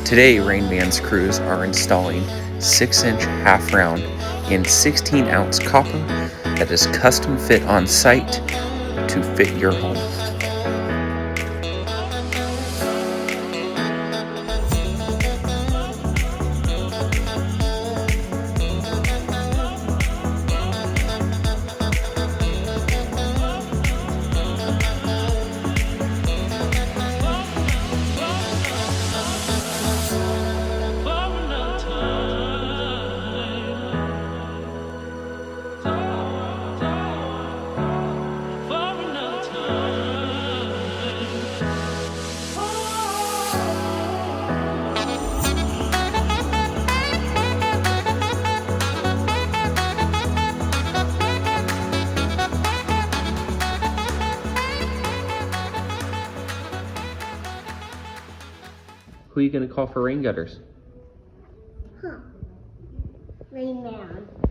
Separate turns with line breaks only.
Today, Rainman's crews are installing 6-inch half round and 16-ounce copper that is custom fit on site to fit your home. Who are you going to call for rain gutters?
Rainman.